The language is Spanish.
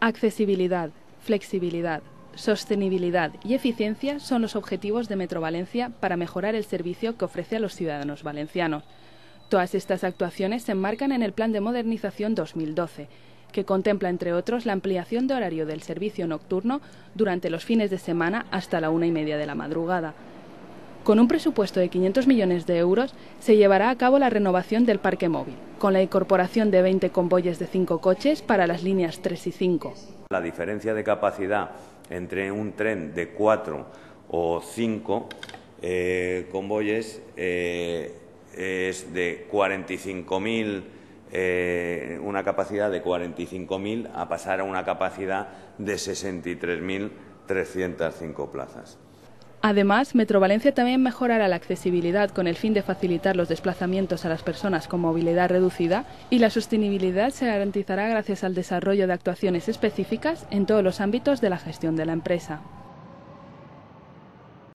Accesibilidad, flexibilidad, sostenibilidad y eficiencia son los objetivos de Metro Valencia para mejorar el servicio que ofrece a los ciudadanos valencianos. Todas estas actuaciones se enmarcan en el Plan de Modernización 2012, que contempla, entre otros, la ampliación de horario del servicio nocturno durante los fines de semana hasta la 1:30 de la madrugada. Con un presupuesto de 500 millones de euros se llevará a cabo la renovación del parque móvil, con la incorporación de 20 convoyes de 5 coches para las líneas 3 y 5. La diferencia de capacidad entre un tren de 4 o 5 convoyes es de 45.000, una capacidad de 45.000 a pasar a una capacidad de 63.305 plazas. Además, Metro Valencia también mejorará la accesibilidad con el fin de facilitar los desplazamientos a las personas con movilidad reducida, y la sostenibilidad se garantizará gracias al desarrollo de actuaciones específicas en todos los ámbitos de la gestión de la empresa.